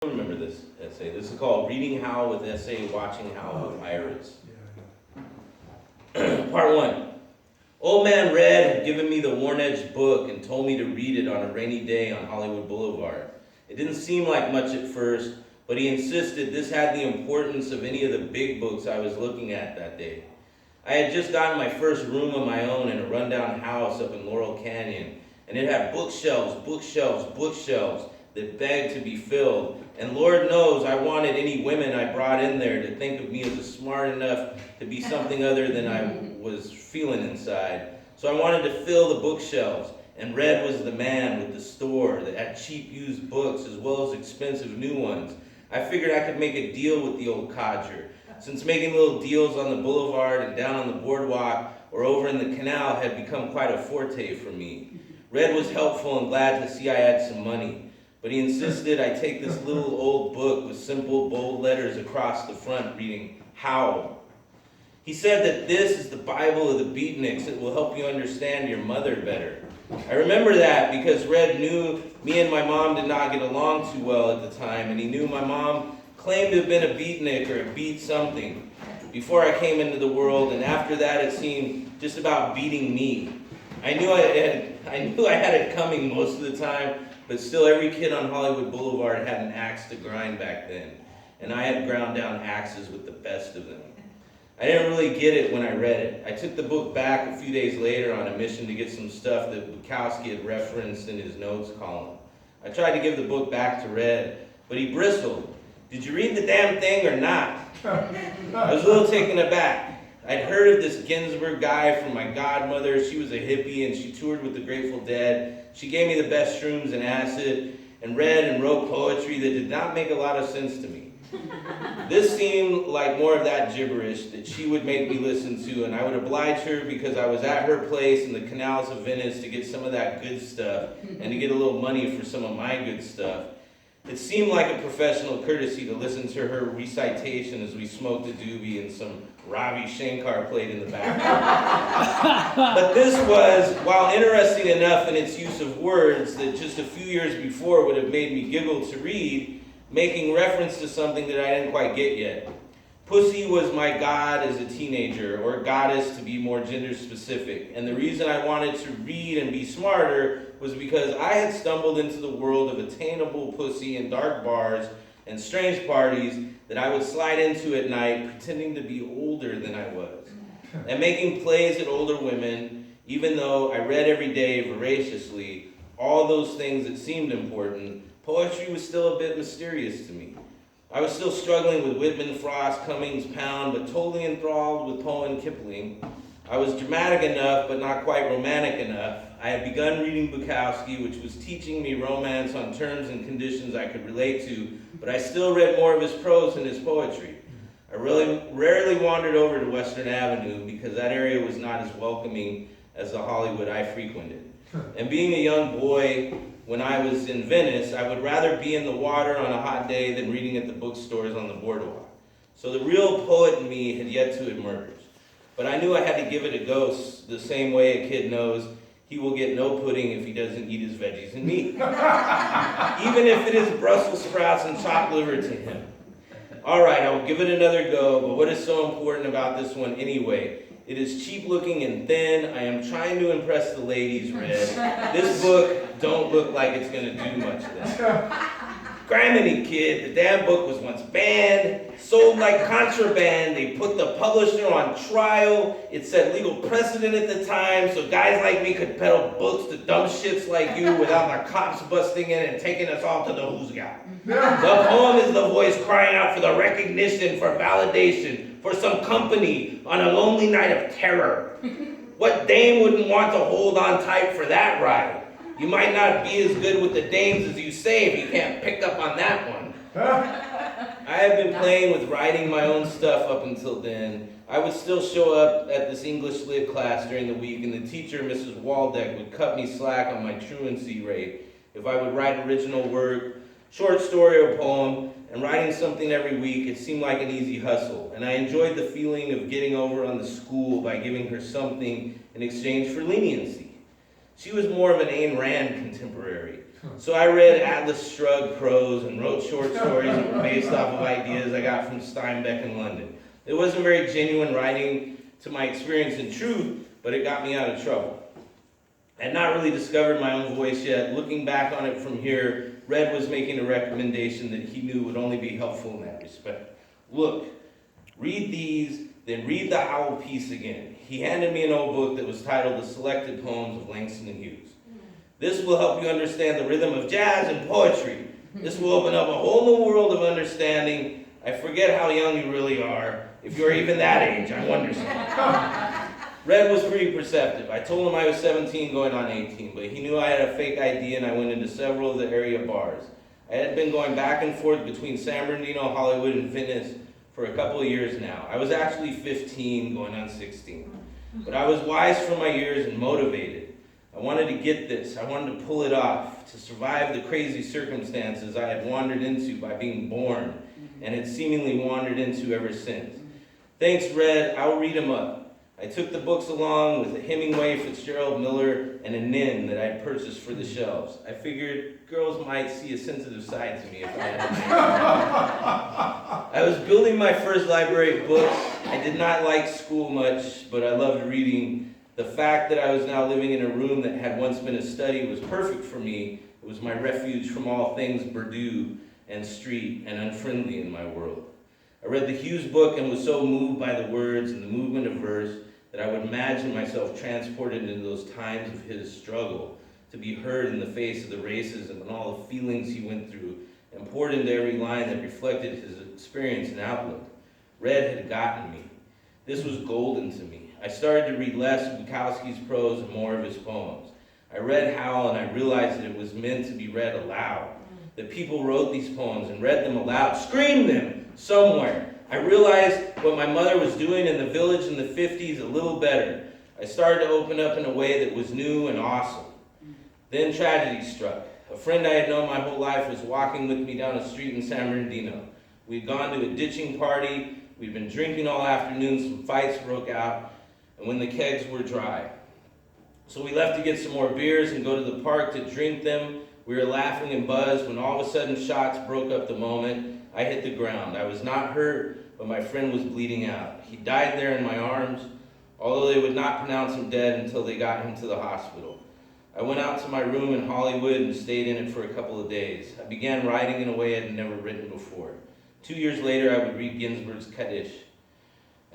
Remember this essay. This is called Reading How with Essay, Watching How with Iris. Part 1. Old man Red had given me the worn-edged book and told me to read it on a rainy day on Hollywood Boulevard. It didn't seem like much at first, but he insisted this had the importance of any of the big books I was looking at that day. I had just gotten my first room of my own in a rundown house up in Laurel Canyon, and it had bookshelves that begged to be filled. And Lord knows I wanted any women I brought in there to think of me as smart enough to be something other than I was feeling inside. So I wanted to fill the bookshelves, and Red was the man with the store that had cheap used books as well as expensive new ones. I figured I could make a deal with the old codger, since making little deals on the boulevard and down on the boardwalk or over in the canal had become quite a forte for me. Red was helpful and glad to see I had some money. But he insisted I take this little old book with simple, bold letters across the front reading, How. He said that this is the Bible of the beatniks. It will help you understand your mother better. I remember that because Red knew me and my mom did not get along too well at the time, and he knew my mom claimed to have been a beatnik or beat something before I came into the world, and after that it seemed just about beating me. I knew I had it coming most of the time, but still, every kid on Hollywood Boulevard had an axe to grind back then, and I had ground down axes with the best of them. I didn't really get it when I read it. I took the book back a few days later on a mission to get some stuff that Bukowski had referenced in his notes column. I tried to give the book back to Red, but he bristled. "Did you read the damn thing or not?" I was a little taken aback. I'd heard of this Ginsberg guy from my godmother. She was a hippie and she toured with the Grateful Dead. She gave me the best shrooms and acid and read and wrote poetry that did not make a lot of sense to me. This seemed like more of that gibberish that she would make me listen to, and I would oblige her because I was at her place in the canals of Venice to get some of that good stuff and to get a little money for some of my good stuff. It seemed like a professional courtesy to listen to her recitation as we smoked a doobie and some Ravi Shankar played in the background. But this was, while interesting enough in its use of words that just a few years before would have made me giggle to read, making reference to something that I didn't quite get yet. Pussy was my god as a teenager, or goddess to be more gender specific, and the reason I wanted to read and be smarter was because I had stumbled into the world of attainable pussy in dark bars and strange parties that I would slide into at night pretending to be older than I was, and making plays at older women, even though I read every day voraciously all those things that seemed important. Poetry was still a bit mysterious to me. I was still struggling with Whitman, Frost, Cummings, Pound, but totally enthralled with Poe and Kipling. I was dramatic enough, but not quite romantic enough. I had begun reading Bukowski, which was teaching me romance on terms and conditions I could relate to, but I still read more of his prose than his poetry. I rarely wandered over to Western Avenue because that area was not as welcoming as the Hollywood I frequented. And being a young boy, when I was in Venice, I would rather be in the water on a hot day than reading at the bookstores on the boardwalk. So the real poet in me had yet to emerge. But I knew I had to give it a go the same way a kid knows he will get no pudding if he doesn't eat his veggies and meat. Even if it is Brussels sprouts and chopped liver to him. All right, I will give it another go, but what is so important about this one anyway? It is cheap looking and thin. I am trying to impress the ladies, Red. This book don't look like it's going to do much of that. Griminy, kid, the damn book was once banned, sold like contraband. They put the publisher on trial. It set legal precedent at the time, so guys like me could peddle books to dumb shits like you without the cops busting in and taking us all to the who's got. The poem is the voice crying out for the recognition, for validation, for some company on a lonely night of terror. What dame wouldn't want to hold on tight for that ride? You might not be as good with the dames as you say if you can't pick up on that one. I have been playing with writing my own stuff up until then. I would still show up at this English lit class during the week, and the teacher, Mrs. Waldeck, would cut me slack on my truancy rate if I would write original work, short story or poem, and writing something every week. It seemed like an easy hustle, and I enjoyed the feeling of getting over on the school by giving her something in exchange for leniency. She was more of an Ayn Rand contemporary, So I read Atlas Shrugged prose and wrote short stories that were based off of ideas I got from Steinbeck in London. It wasn't very genuine writing to my experience in truth, but it got me out of trouble. I had not really discovered my own voice yet. Looking back on it from here, Red was making a recommendation that he knew would only be helpful in that respect. Look, read these, then read the Howl piece again. He handed me an old book that was titled The Selected Poems of Langston Hughes. This will help you understand the rhythm of jazz and poetry. This will open up a whole new world of understanding. I forget how young you really are. If you're even that age, I wonder something. Red was pretty perceptive. I told him I was 17 going on 18, but he knew I had a fake ID and I went into several of the area bars. I had been going back and forth between San Bernardino, Hollywood, and Venice for a couple of years now. I was actually 15 going on 16. But I was wise for my years and motivated. I wanted to get this. I wanted to pull it off, to survive the crazy circumstances I had wandered into by being born and had seemingly wandered into ever since. Thanks, Red. I'll read them up. I took the books along with a Hemingway, Fitzgerald Miller, and a Nin that I'd purchased for the shelves. I figured girls might see a sensitive side to me if I had a nice I was building my first library of books. I did not like school much, but I loved reading. The fact that I was now living in a room that had once been a study was perfect for me. It was my refuge from all things Bordeaux and street and unfriendly in my world. I read the Hughes book and was so moved by the words and the movement of verse that I would imagine myself transported into those times of his struggle, to be heard in the face of the racism and all the feelings he went through, and poured into every line that reflected his experience and outlook. Red had gotten me. This was golden to me. I started to read less of Bukowski's prose and more of his poems. I read Howl and I realized that it was meant to be read aloud, that people wrote these poems and read them aloud, screamed them somewhere. I realized what my mother was doing in the village in the 50s a little better. I started to open up in a way that was new and awesome. Then tragedy struck. A friend I had known my whole life was walking with me down a street in San Bernardino. We'd gone to a ditching party. We'd been drinking all afternoon. Some fights broke out, and when the kegs were dry. So we left to get some more beers and go to the park to drink them. We were laughing and buzzed when all of a sudden shots broke up the moment I hit the ground. I was not hurt, but my friend was bleeding out. He died there in my arms, although they would not pronounce him dead until they got him to the hospital. I went out to my room in Hollywood and stayed in it for a couple of days. I began writing in a way I had never written before. 2 years later, I would read Ginsberg's Kaddish,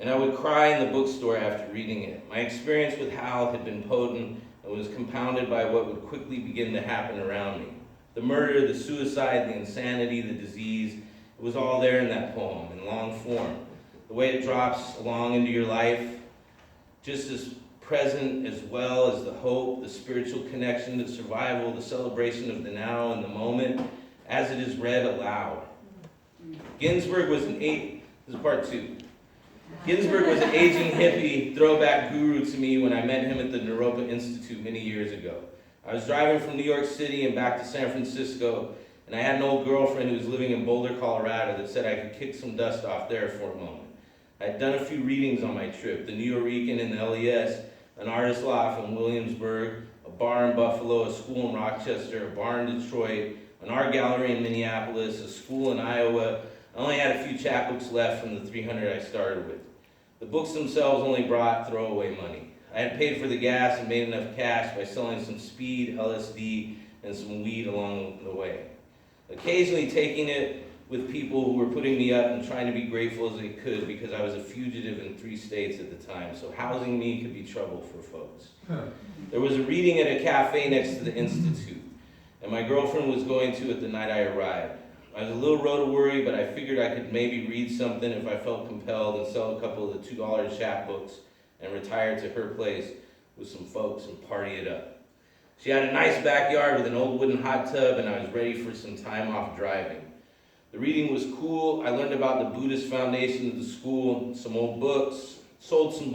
and I would cry in the bookstore after reading it. My experience with Hal had been potent and was compounded by what would quickly begin to happen around me. The murder, the suicide, the insanity, the disease, it was all there in that poem, in long form. The way it drops along into your life, just as present as well as the hope, the spiritual connection, the survival, the celebration of the now and the moment, as it is read aloud. Ginsberg was this is part 2. Ginsberg was an aging hippie throwback guru to me when I met him at the Naropa Institute many years ago. I was driving from New York City and back to San Francisco, and I had an old girlfriend who was living in Boulder, Colorado, that said I could kick some dust off there for a moment. I had done a few readings on my trip, the New Eurekan and the LES, an artist loft in Williamsburg, a bar in Buffalo, a school in Rochester, a bar in Detroit, an art gallery in Minneapolis, a school in Iowa. I only had a few chapbooks left from the 300 I started with. The books themselves only brought throwaway money. I had paid for the gas and made enough cash by selling some speed, LSD, and some weed along the way. Occasionally taking it with people who were putting me up and trying to be grateful as they could because I was a fugitive in 3 states at the time, so housing me could be trouble for folks. There was a reading at a cafe next to the Institute, and my girlfriend was going to it the night I arrived. I was a little rota-worry, but I figured I could maybe read something if I felt compelled and sell a couple of the $2 chapbooks and retire to her place with some folks and party it up. She had a nice backyard with an old wooden hot tub, and I was ready for some time off driving. The reading was cool. I learned about the Buddhist foundation of the school, some old books, sold some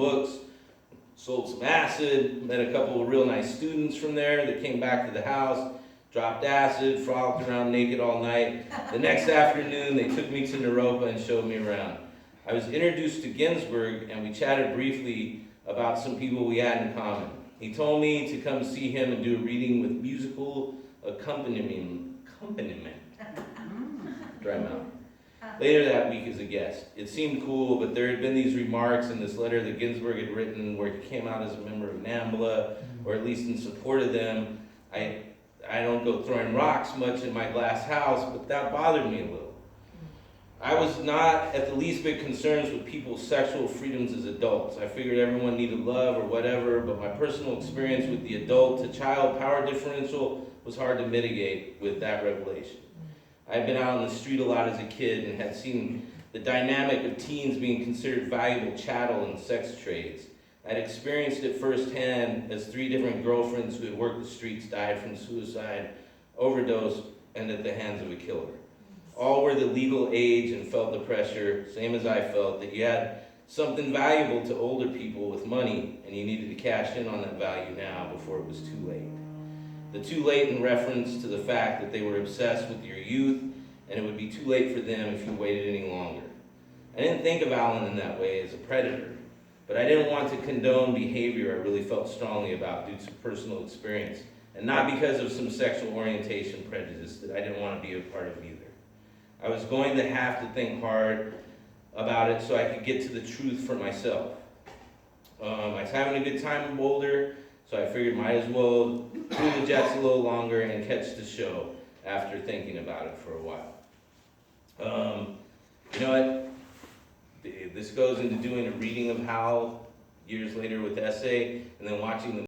acid, met a couple of real nice students from there that came back to the house, dropped acid, frolicked around naked all night. The next afternoon, they took me to Naropa and showed me around. I was introduced to Ginsberg, and we chatted briefly about some people we had in common. He told me to come see him and do a reading with musical accompaniment. Dry mouth. Later that week as a guest. It seemed cool, but there had been these remarks in this letter that Ginsburg had written where he came out as a member of NAMBLA, or at least in support of them. I don't go throwing rocks much in my glass house, but that bothered me a little. I was not at the least bit concerned with people's sexual freedoms as adults. I figured everyone needed love or whatever, but my personal experience with the adult to child power differential was hard to mitigate with that revelation. I had been out on the street a lot as a kid and had seen the dynamic of teens being considered valuable chattel in sex trades. I'd experienced it firsthand as 3 different girlfriends who had worked the streets died from suicide, overdose, and at the hands of a killer. All were the legal age and felt the pressure, same as I felt, that you had something valuable to older people with money and you needed to cash in on that value now before it was too late. The too late in reference to the fact that they were obsessed with your youth and it would be too late for them if you waited any longer. I didn't think of Alan in that way as a predator, but I didn't want to condone behavior I really felt strongly about due to personal experience, and not because of some sexual orientation prejudice that I didn't want to be a part of either. I was going to have to think hard about it so I could get to the truth for myself. I was having a good time in Boulder, so I figured might as well cool the jets a little longer and catch the show after thinking about it for a while. You know what? This goes into doing a reading of Hal years later with Essay, and then watching the